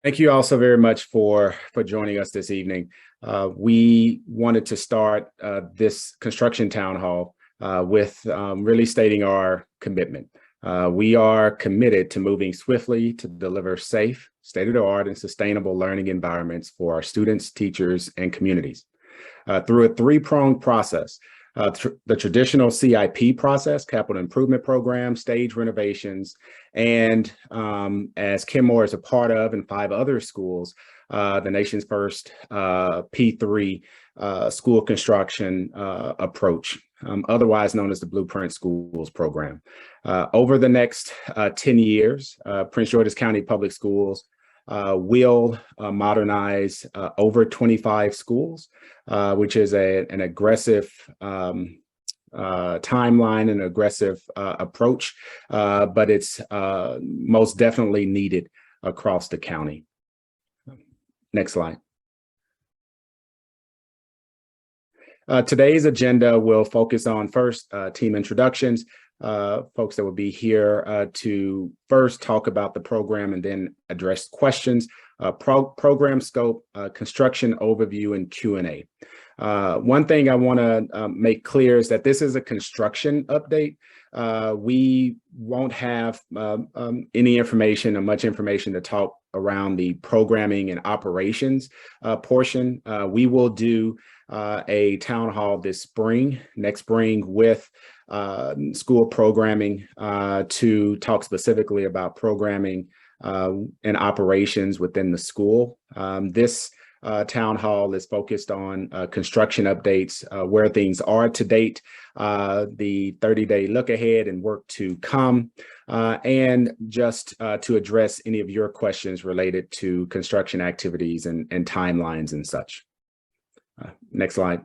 Thank you all so very much for joining us this evening. We wanted to start this construction town hall with really stating our commitment. We are committed to moving swiftly to deliver safe, state-of-the-art, and sustainable learning environments for our students, teachers, and communities. Through a three-pronged process, the traditional CIP process, capital improvement program, stage renovations, and as Kenmoor is a part of and 5 other schools, the nation's first P3 school construction approach, otherwise known as the Blueprint Schools program. Over the next 10 years, Prince George's County Public Schools will modernize over 25 schools, which is an aggressive timeline and aggressive approach, but it's most definitely needed across the county. Next slide. Today's agenda will focus on first team introductions, folks that will be here to first talk about the program and then address questions, program scope, construction overview, and Q&A. One thing I want to make clear is that this is a construction update. We won't have any information or much information to talk around the programming and operations portion. We will do a town hall next spring with school programming to talk specifically about programming and operations within the school. This town hall is focused on construction updates, where things are to date, the 30-day look ahead and work to come, and just to address any of your questions related to construction activities and timelines and such. Next slide.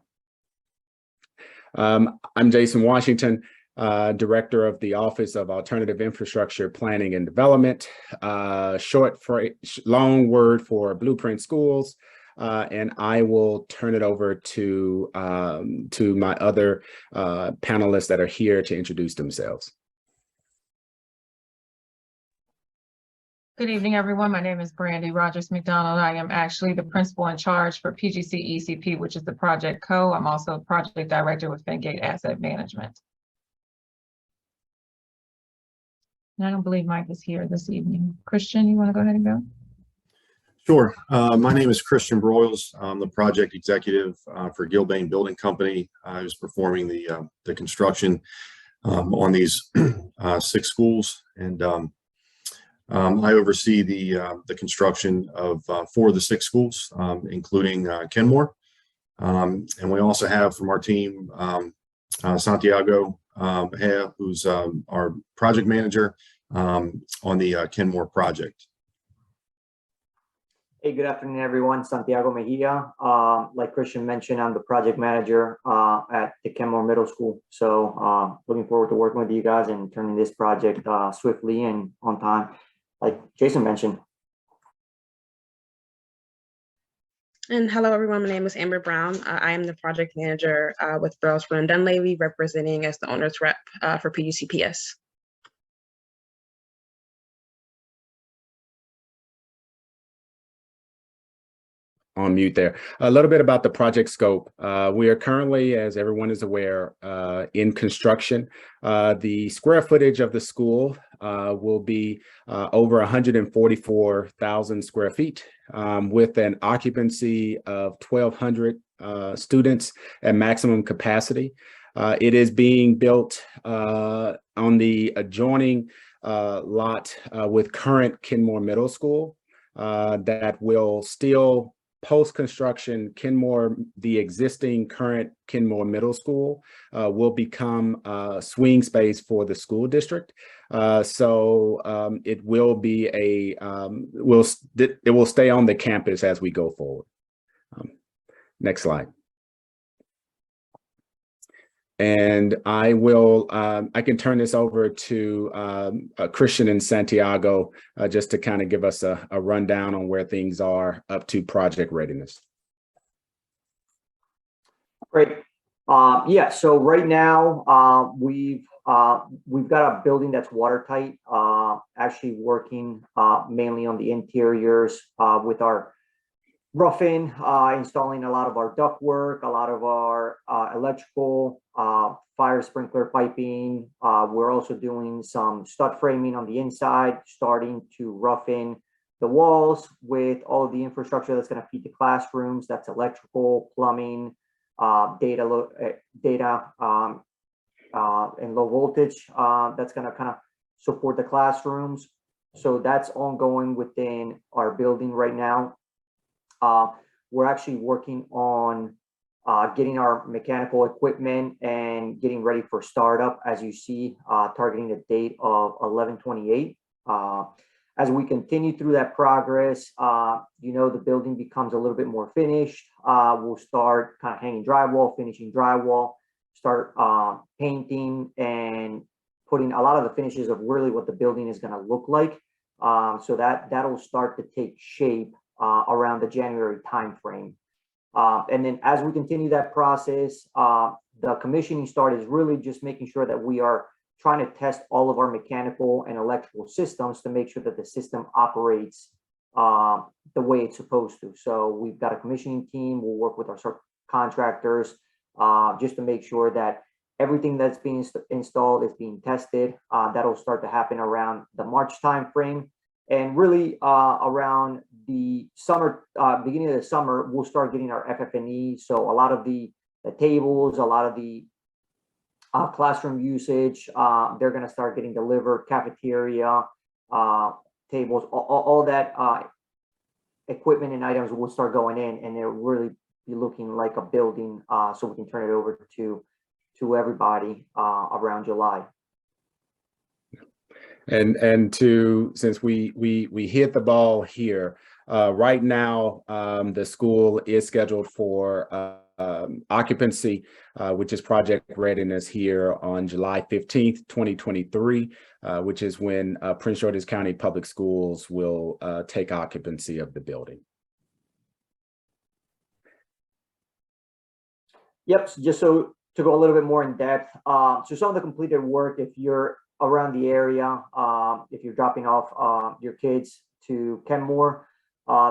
I'm Jason Washington, Director of the Office of Alternative Infrastructure Planning and Development, long word for Blueprint Schools. And I will turn it over to my other panelists that are here to introduce themselves. Good evening, everyone. My name is Brandy Rogers McDonald. I am actually the principal in charge for PGCECP, which is the project co. I'm also a project director with Fengate Asset Management. And I don't believe Mike is here this evening. Christian, you want to go ahead and go? Sure. My name is Christian Broyles. I'm the project executive for Gilbane Building Company. I was performing the construction on these 6 schools, and I oversee the construction of 4 of the 6 schools, including Kenmoor. And we also have from our team Santiago, who's our project manager on the Kenmoor project. Hey, good afternoon, everyone. Santiago Mejia. Like Christian mentioned, I'm the project manager at the Kenmoor Middle School. So looking forward to working with you guys and turning this project swiftly and on time, like Jason mentioned. And hello, everyone. My name is Amber Brown. I am the project manager with Burroughs Brown Dunleavy, representing as the owner's rep for PGCPS. On mute there. A little bit about the project scope. We are currently, as everyone is aware, in construction. The square footage of the school will be over 144,000 square feet, with an occupancy of 1,200 students at maximum capacity. It is being built on the adjoining lot with current Kenmoor Middle School that will still post-construction. Kenmoor, the existing current Kenmoor Middle School, will become swing space for the school district. So it will be it will stay on the campus as we go forward. Next slide. And I can turn this over to Christian and Santiago just to kind of give us a rundown on where things are up to project readiness. Great. Yeah, so right now we've we've got a building that's watertight, actually working mainly on the interiors with our roughing, installing a lot of our ductwork, a lot of our electrical, fire sprinkler piping. We're also doing some stud framing on the inside, starting to rough in the walls with all of the infrastructure that's going to feed the classrooms. That's electrical, plumbing, data, and low voltage. That's going to kind of support the classrooms. So that's ongoing within our building right now. We're actually working on getting our mechanical equipment and getting ready for startup, as you see, targeting a date of 11/28. As we continue through that progress, the building becomes a little bit more finished. We'll start kind of hanging drywall, finishing drywall, start painting and putting a lot of the finishes of really what the building is going to look like. So that'll start to take shape around the January timeframe. And then as we continue that process, the commissioning start is really just making sure that we are trying to test all of our mechanical and electrical systems to make sure that the system operates the way it's supposed to. So we've got a commissioning team. We'll work with our contractors just to make sure that everything that's being installed is being tested. That'll start to happen around the March timeframe. And really around the summer, beginning of the summer, we'll start getting our FF&E. So a lot of the tables, a lot of the classroom usage, they're going to start getting delivered. Cafeteria, tables, all that equipment and items will start going in, and they'll really be looking like a building, so we can turn it over to everybody around July. And since we hit the ball here, right now, the school is scheduled for occupancy, which is Project Readiness, here on July 15th, 2023, which is when Prince George's County Public Schools will take occupancy of the building. Yep, so just so to go a little bit more in depth, so some of the completed work, if you're around the area, if you're dropping off your kids to Kenmoor,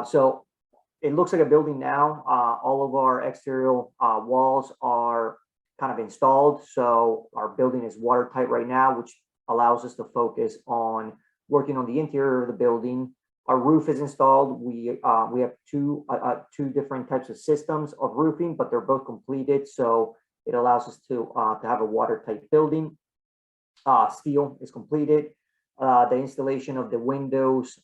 so it looks like a building now. All of our exterior walls are kind of installed, so our building is watertight right now, which allows us to focus on working on the interior of the building. Our roof is installed. We have two different types of systems of roofing, but they're both completed, so it allows us to have a watertight building. Steel is completed. The installation of the windows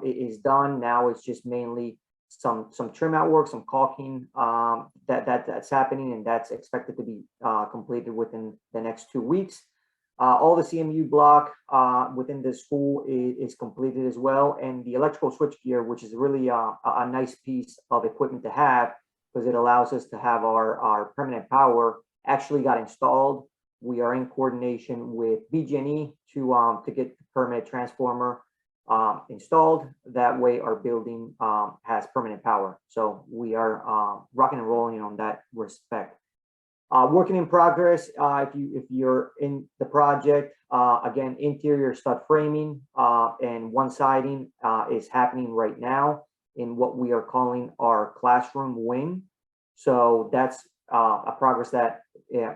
is done. Now it's just mainly some trim out work, some caulking that's happening, and that's expected to be completed within the next 2 weeks. All the CMU block within the school is completed as well, and the electrical switchgear, which is really a nice piece of equipment to have, because it allows us to have our permanent power actually got installed. We are in coordination with BG&E to get the permanent transformer installed. That way our building has permanent power. So we are rocking and rolling on that respect. Working in progress, if you're in the project, again, interior stud framing and one siding is happening right now in what we are calling our classroom wing. So that's a progress that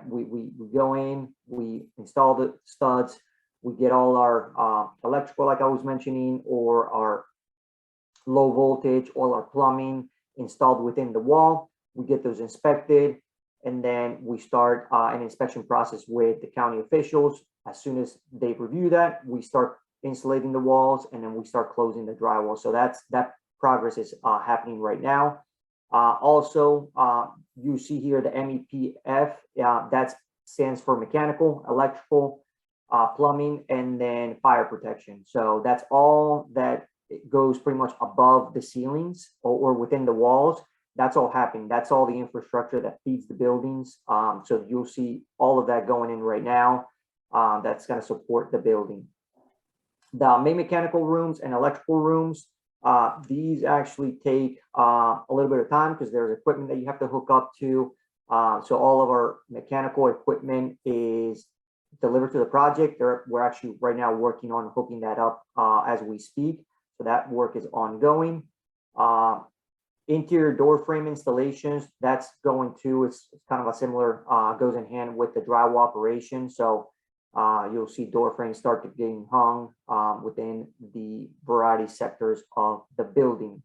we go in, we install the studs, we get all our electrical, like I was mentioning, or our low voltage, all our plumbing installed within the wall. We get those inspected, and then we start an inspection process with the county officials. As soon as they review that, we start insulating the walls, and then we start closing the drywall. So that progress is happening right now. Also, you see here the MEPF, that stands for mechanical, electrical, plumbing, and then fire protection. So that's all that goes pretty much above the ceilings or within the walls. That's all happening. That's all the infrastructure that feeds the buildings. So you'll see all of that going in right now. That's going to support the building. The main mechanical rooms and electrical rooms, these actually take a little bit of time because there's equipment that you have to hook up to. So all of our mechanical equipment is delivered to the project. We're actually right now working on hooking that up as we speak. So that work is ongoing. Interior door frame installations, that's going to, it's kind of a similar, goes in hand with the drywall operation. So you'll see door frames start to getting hung within the variety sectors of the building.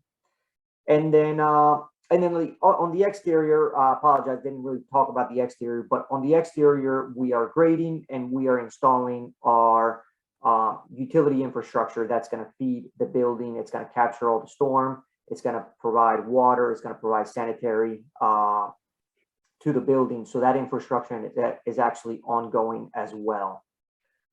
And then on the exterior, apologize, didn't really talk about the exterior, but on the exterior, we are grading and we are installing our utility infrastructure that's going to feed the building. It's going to capture all the storm. It's going to provide water. It's going to provide sanitary to the building. So that infrastructure that is actually ongoing as well.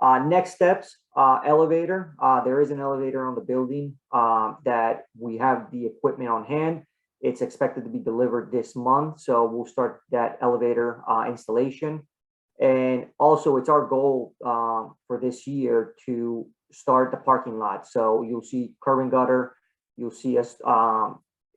Next steps, elevator. There is an elevator on the building that we have the equipment on hand. It's expected to be delivered this month. So we'll start that elevator installation. And also it's our goal for this year to start the parking lot. So you'll see curb and gutter. You'll see us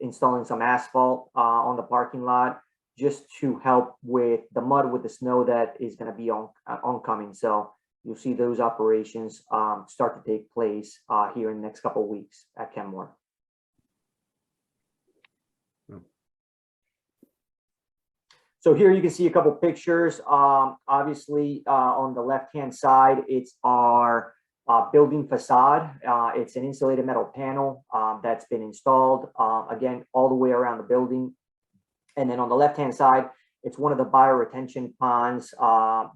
installing some asphalt on the parking lot just to help with the mud, with the snow that is going to be oncoming. So you'll see those operations start to take place here in the next couple of weeks at Kenmoor. So here you can see a couple pictures. Obviously, on the left-hand side, it's our building facade. It's an insulated metal panel that's been installed, again, all the way around the building. And then on the left-hand side, it's one of the bioretention ponds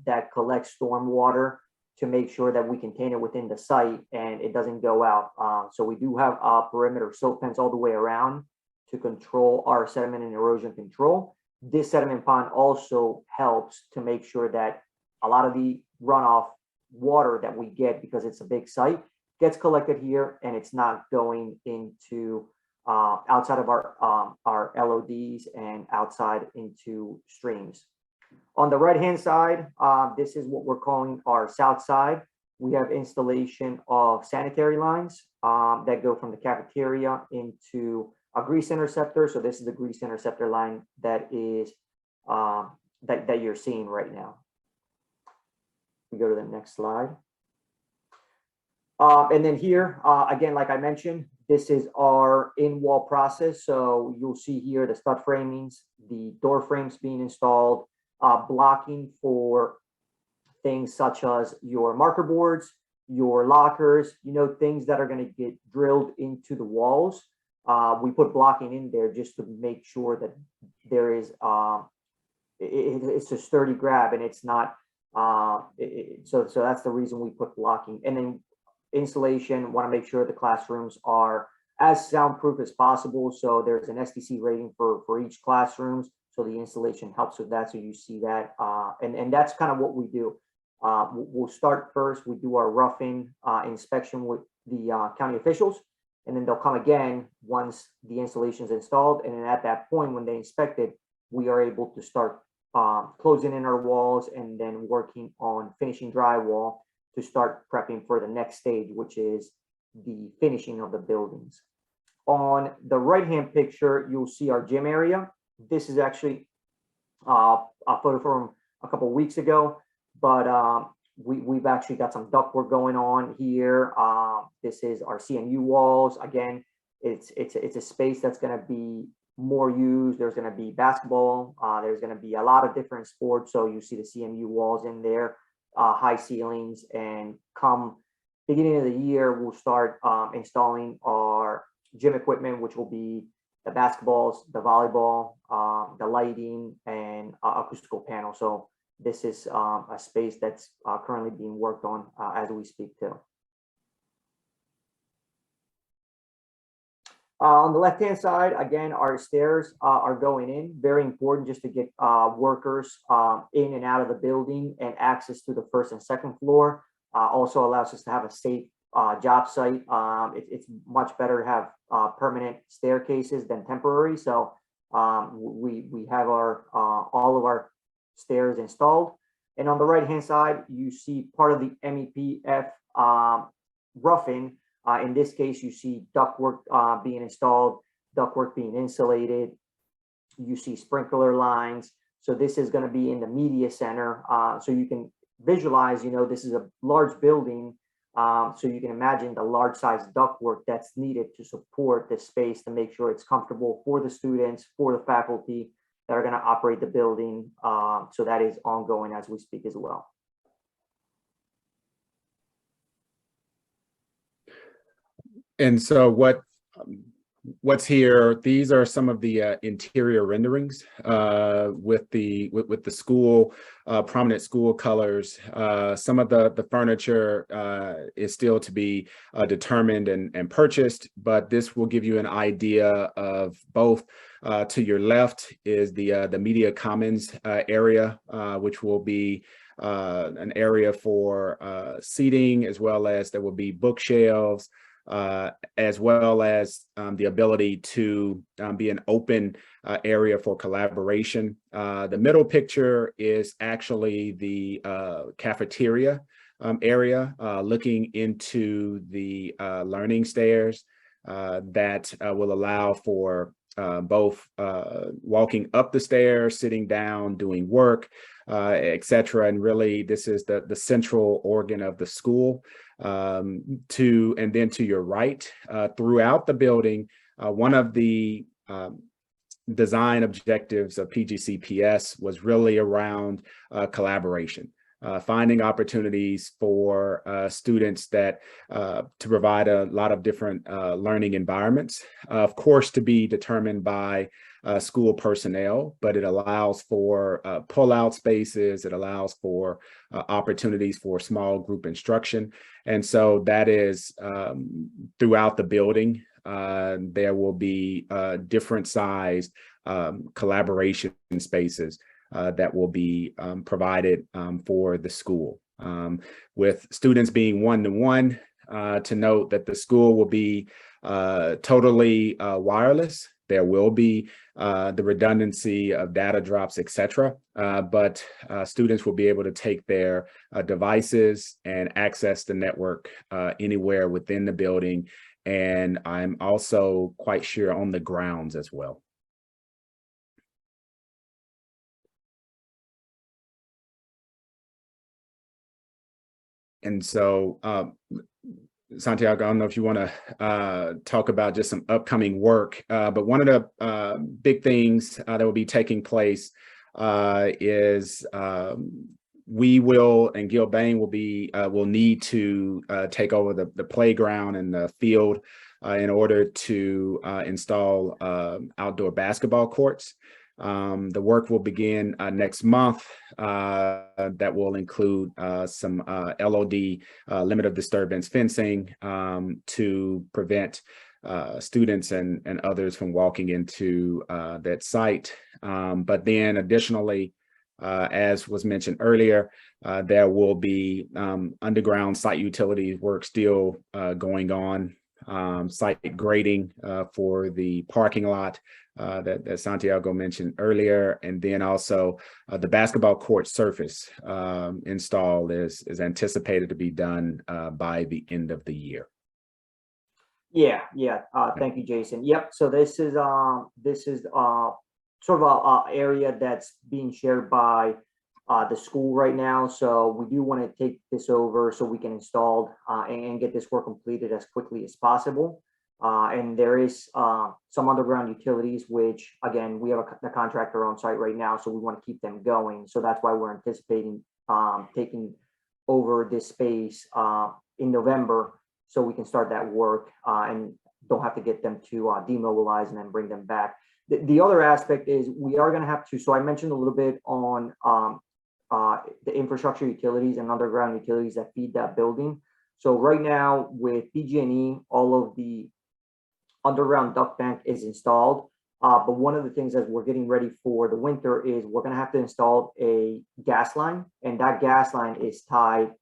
that collects storm water to make sure that we contain it within the site and it doesn't go out. So we do have a perimeter silt fence all the way around to control our sediment and erosion control. This sediment pond also helps to make sure that a lot of the runoff water that we get, because it's a big site, gets collected here and it's not going into outside of our LODs and outside into streams. On the right-hand side, this is what we're calling our south side. We have installation of sanitary lines that go from the cafeteria into a grease interceptor. So this is the grease interceptor line that is that you're seeing right now. We go to the next slide. And then here, again, like I mentioned, this is our in-wall process. So you'll see here the stud framings, the door frames being installed, blocking for things such as your marker boards, your lockers, things that are going to get drilled into the walls. We put blocking in there just to make sure that there is, it's a sturdy grab and it's not, so that's the reason we put blocking. And then insulation, want to make sure the classrooms are as soundproof as possible. So there's an SDC rating for each classroom. So the installation helps with that. So you see that, and that's kind of what we do. We'll start first. We do our roughing inspection with the county officials, and then they'll come again once the installation is installed. And then at that point, when they inspect it, we are able to start closing in our walls and then working on finishing drywall to start prepping for the next stage, which is the finishing of the buildings. On the right-hand picture, you'll see our gym area. This is actually a photo from a couple of weeks ago, but we've actually got some ductwork going on here. This is our CMU walls. Again, it's a space that's going to be more used. There's going to be basketball. There's going to be a lot of different sports. So you see the CMU walls in there, high ceilings, and come beginning of the year, we'll start installing our gym equipment, which will be the basketballs, the volleyball, the lighting, and acoustical panel. So this is a space that's currently being worked on as we speak too. On the left-hand side, again, our stairs are going in. Very important just to get workers in and out of the building and access to the first and second floor. Also allows us to have a safe job site. It's much better to have permanent staircases than temporary. So we have our all of our stairs installed. And on the right-hand side, you see part of the MEPF roughing. In this case, you see ductwork being installed, ductwork being insulated. You see sprinkler lines. So this is going to be in the media center. So you can visualize, this is a large building. So you can imagine the large size ductwork that's needed to support the space to make sure it's comfortable for the students, for the faculty that are going to operate the building. So that is ongoing as we speak as well. And so what's here, these are some of the interior renderings with the school, prominent school colors. Some of the furniture is still to be determined and purchased, but this will give you an idea of both. To your left is the media commons area, which will be an area for seating, as well as there will be bookshelves, as well as the ability to be an open area for collaboration. The middle picture is actually the cafeteria area, looking into the learning stairs that will allow for both walking up the stairs, sitting down, doing work, etc. And really, this is the central organ of the school. And then to your right, throughout the building, one of the design objectives of PGCPS was really around collaboration. Finding opportunities for students that to provide a lot of different learning environments, of course, to be determined by school personnel, but it allows for pull-out spaces. It allows for opportunities for small group instruction. And so that is throughout the building. There will be different sized collaboration spaces that will be provided for the school. With students being one-to-one, to note that the school will be totally wireless. There will be the redundancy of data drops, etc. But students will be able to take their devices and access the network anywhere within the building. And I'm also quite sure on the grounds as well. And so, Santiago, I don't know if you want to talk about just some upcoming work, but one of the big things that will be taking place is we will, and Gilbane will need to take over the playground and the field in order to install outdoor basketball courts. The work will begin next month. That will include some LOD, limit of disturbance fencing, to prevent students and others from walking into that site. But then additionally, as was mentioned earlier, there will be underground site utilities work still going on. Site grading for the parking lot that Santiago mentioned earlier, and then also the basketball court surface install is anticipated to be done by the end of the year. Yeah. Thank you, Jason. Yep. So this is sort of a area that's being shared by the school right now. So we do want to take this over so we can install and get this work completed as quickly as possible. And there is some underground utilities, which again, we have the contractor on site right now, so we want to keep them going. So that's why we're anticipating taking over this space in November, so we can start that work and don't have to get them to demobilize and then bring them back. The other aspect is we are going to have to, so I mentioned a little bit on the infrastructure utilities and underground utilities that feed that building. So right now with PG&E, all of the underground duct bank is installed. But one of the things that we're getting ready for the winter is we're going to have to install a gas line, and that gas line is tied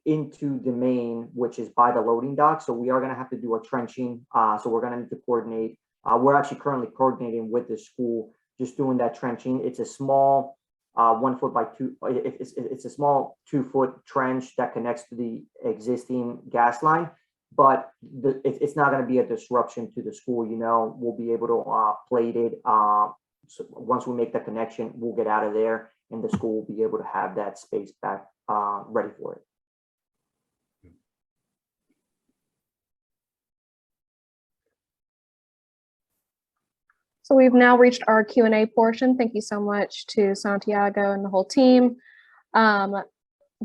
into the main, which is by the loading dock. So we are going to have to do a trenching. So we're going to need to coordinate. We're actually currently coordinating with the school, just doing that trenching. It's a small 1 foot by 2. It's a small 2 foot trench that connects to the existing gas line, but it's not going to be a disruption to the school. We'll be able to plate it. So once we make the connection, we'll get out of there. and the school will be able to have that space back ready for it. So we've now reached our Q&A portion. Thank you so much to Santiago and the whole team.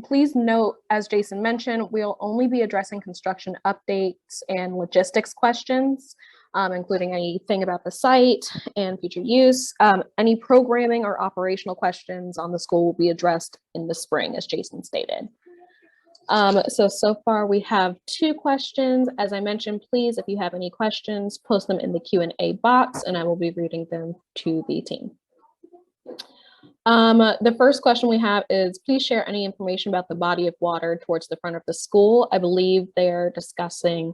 Please note, as Jason mentioned, we'll only be addressing construction updates and logistics questions, including anything about the site and future use. Any programming or operational questions on the school will be addressed in the spring, as Jason stated. So far we have 2 questions. As I mentioned, please, if you have any questions, post them in the Q&A box and I will be reading them to the team. The first question we have is, please share any information about the body of water towards the front of the school. I believe they're discussing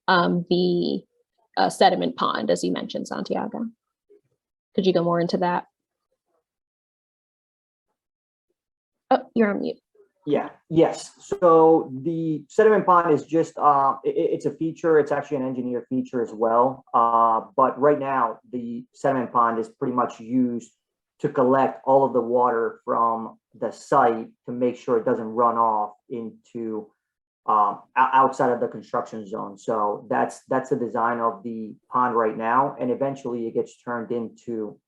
the sediment pond, as you mentioned, Santiago. Could you go more into that? Oh, you're on mute. Yeah, yes. So the sediment pond is just, it's a feature. It's actually an engineered feature as well. But right now, the sediment pond is pretty much used to collect all of the water from the site to make sure it doesn't run off into outside of the construction zone. So that's the design of the pond right now. And eventually it gets turned into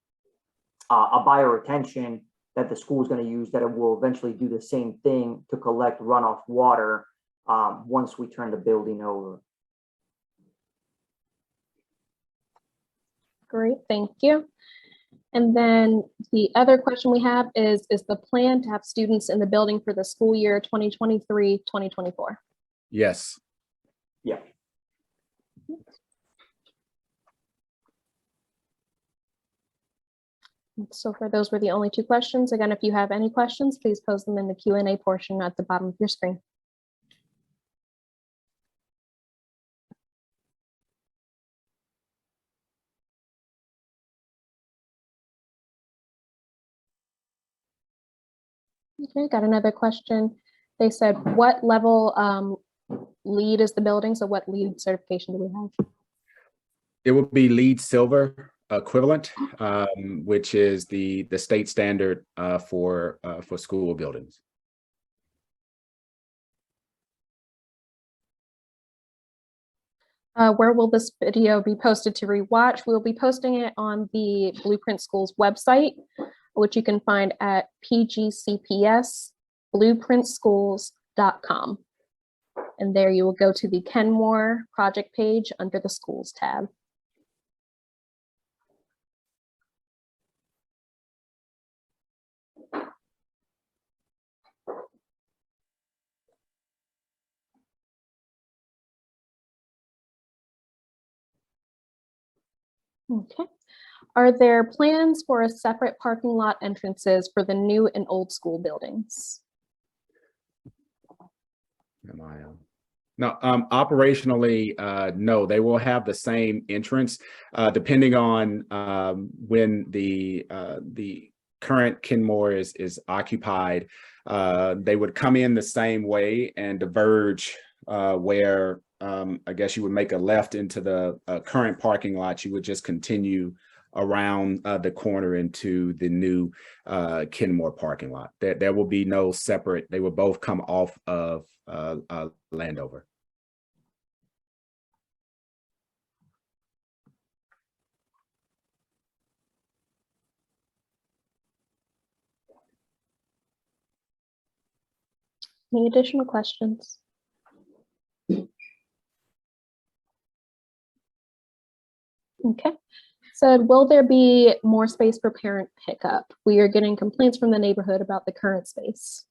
a bioretention that the school is going to use, that it will eventually do the same thing to collect runoff water once we turn the building over. Great, thank you. And then the other question we have is the plan to have students in the building for the school year 2023-2024? Yes. Yeah. So far, those were the only 2 questions. Again, if you have any questions, please post them in the Q&A portion at the bottom of your screen. Okay, got another question. They said, what level LEED is the building? So what LEED certification do we have? It would be LEED Silver equivalent, which is the state standard for school buildings. Where will this video be posted to rewatch? We'll be posting it on the Blueprint Schools website, which you can find at PGCPS blueprintschools.com. And there you will go to the Kenmoor project page under the schools tab. Okay. Are there plans for a separate parking lot entrances for the new and old school buildings? No, operationally, no, they will have the same entrance, depending on when the current Kenmoor is occupied. They would come in the same way and diverge where I guess you would make a left into the current parking lot. You would just continue around the corner into the new Kenmoor parking lot. There will be no separate. They will both come off of Landover. Any additional questions? Okay. So will there be more space for parent pickup? We are getting complaints from the neighborhood about the current space.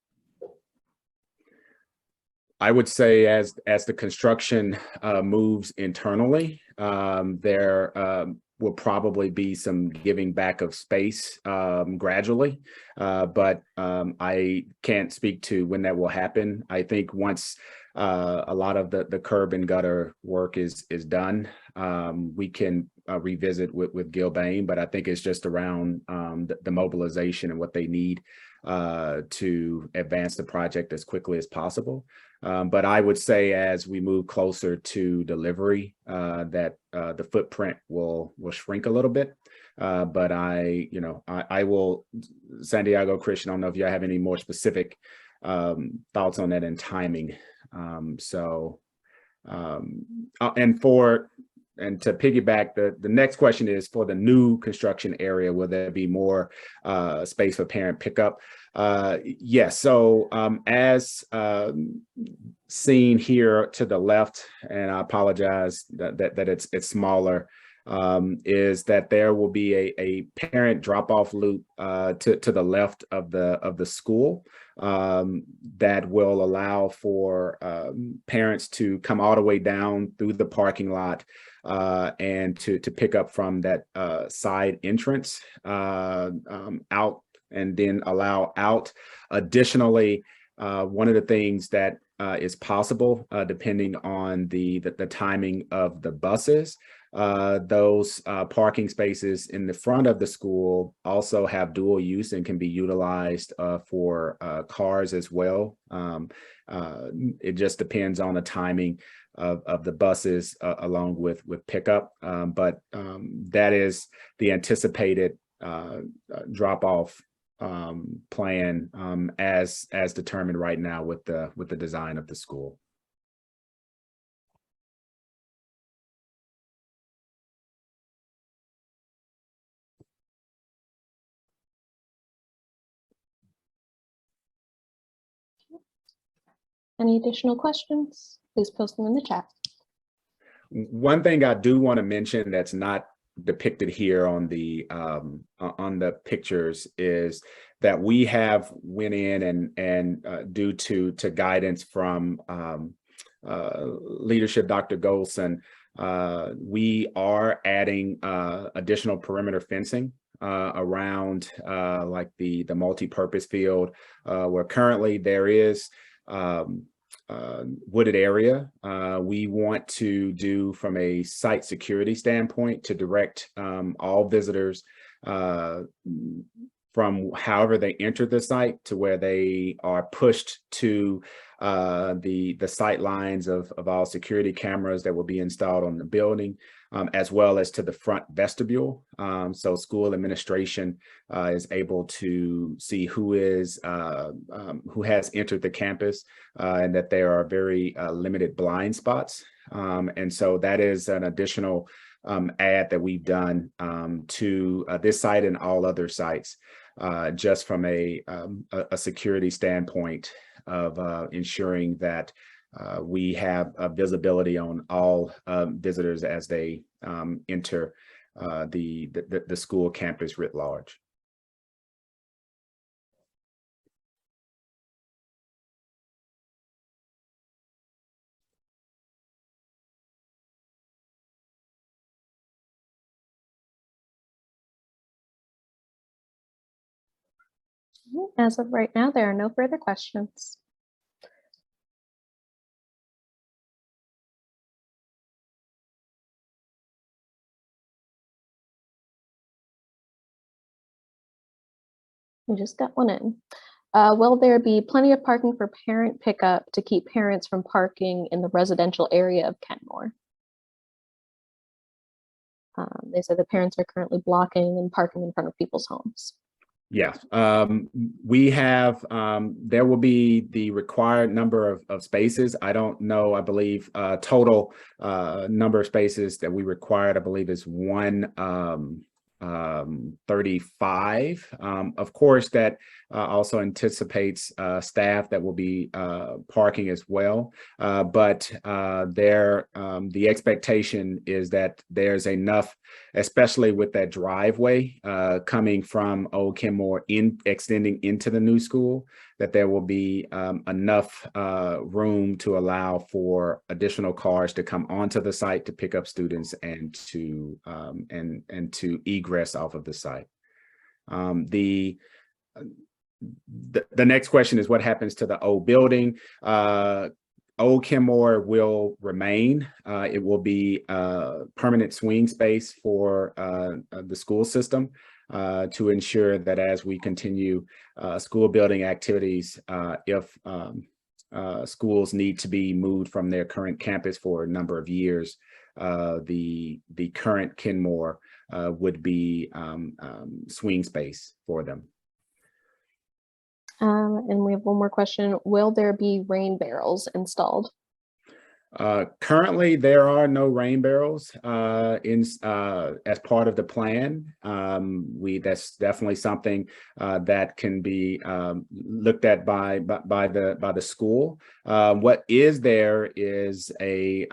I would say as the construction moves internally, there will probably be some giving back of space gradually, but I can't speak to when that will happen. I think once a lot of the curb and gutter work is done, we can revisit with Gilbane, but I think it's just around the mobilization and what they need to advance the project as quickly as possible. But I would say as we move closer to delivery, that the footprint will shrink a little bit. But I will, Santiago, Christian, I don't know if you have any more specific thoughts on that and timing. And to piggyback, the next question is for the new construction area, will there be more space for parent pickup? Yes. So as seen here to the left, and I apologize that it's smaller, is that there will be a parent drop-off loop to the left of the school that will allow for parents to come all the way down through the parking lot and to pick up from that side entrance out and then allow out. Additionally, one of the things that is possible depending on the timing of the buses, those parking spaces in the front of the school also have dual use and can be utilized for cars as well. It just depends on the timing of the buses along with pickup, but that is the anticipated drop-off plan as determined right now with the design of the school. Any additional questions? Please post them in the chat. One thing I do want to mention that's not depicted here on the pictures is that we have went in and due to guidance from leadership, Dr. Golson, we are adding additional perimeter fencing around like the multi-purpose field where currently there is wooded area. We want to do from a site security standpoint to direct all visitors from however they enter the site to where they are pushed to the sight lines of all security cameras that will be installed on the building, as well as to the front vestibule. So school administration is able to see who has entered the campus and that there are very limited blind spots. And so that is an additional add that we've done to this site and all other sites, just from a security standpoint of ensuring that we have visibility on all visitors as they enter the school campus writ large. As of right now, there are no further questions. We just got one in. Will there be plenty of parking for parent pickup to keep parents from parking in the residential area of Kenmoor? They said the parents are currently blocking and parking in front of people's homes. Yeah, we have, there will be the required number of spaces. I don't know, I believe total number of spaces that we required, I believe is 135. Of course, that also anticipates staff that will be parking as well. But the expectation is that there's enough, especially with that driveway coming from Old Kenmoor extending into the new school, that there will be enough room to allow for additional cars to come onto the site to pick up students and to egress off of the site. The next question is what happens to the old building? Old Kenmoor will remain. It will be a permanent swing space for the school system to ensure that as we continue school building activities, if schools need to be moved from their current campus for a number of years, the current Kenmoor would be swing space for them. And we have one more question. Will there be rain barrels installed? Currently, there are no rain barrels as part of the plan. That's definitely something that can be looked at by the school. What is there is a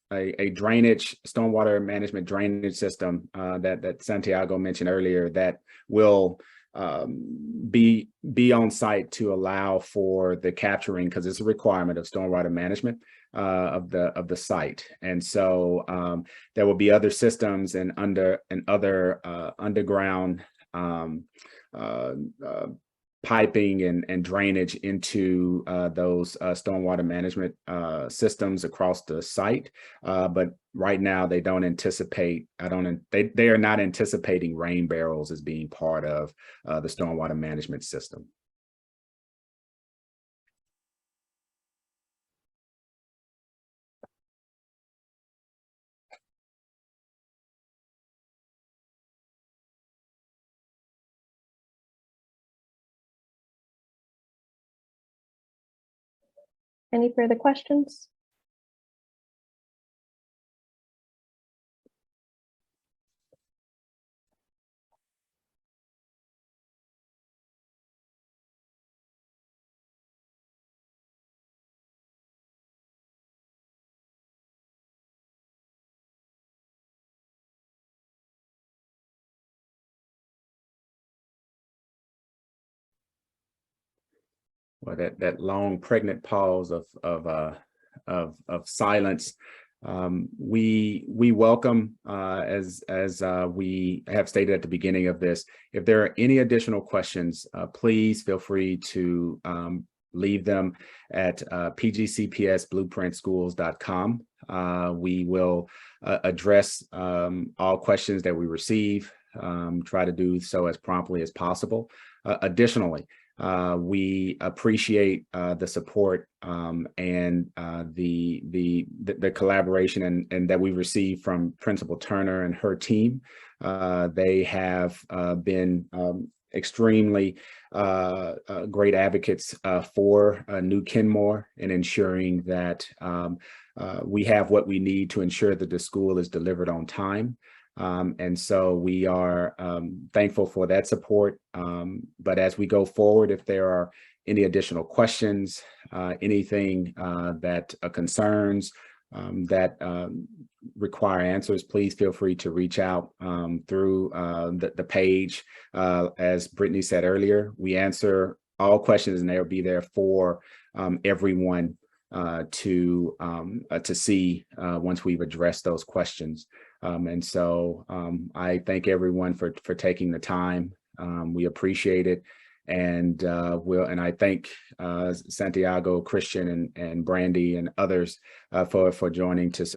drainage, stormwater management drainage system that Santiago mentioned earlier that will be on site to allow for the capturing, because it's a requirement of stormwater management of the site. And so there will be other systems and other underground piping and drainage into those stormwater management systems across the site. But right now they don't anticipate, they are not anticipating rain barrels as being part of the stormwater management system. Any further questions? Well, that long pregnant pause of silence. We welcome, as we have stated at the beginning of this, if there are any additional questions, please feel free to leave them at pgcpsblueprintschools.com. We will address all questions that we receive, try to do so as promptly as possible. Additionally, we appreciate the support and the collaboration and that we received from Principal Turner and her team. They have been extremely great advocates for New Kenmoor and ensuring that we have what we need to ensure that the school is delivered on time. And so we are thankful for that support. But as we go forward, if there are any additional questions, anything that concerns that require answers, please feel free to reach out through the page. As Brittany said earlier, we answer all questions and they'll be there for everyone to see once we've addressed those questions. And so I thank everyone for taking the time. We appreciate it. And I thank Santiago, Christian, and Brandy and others for joining to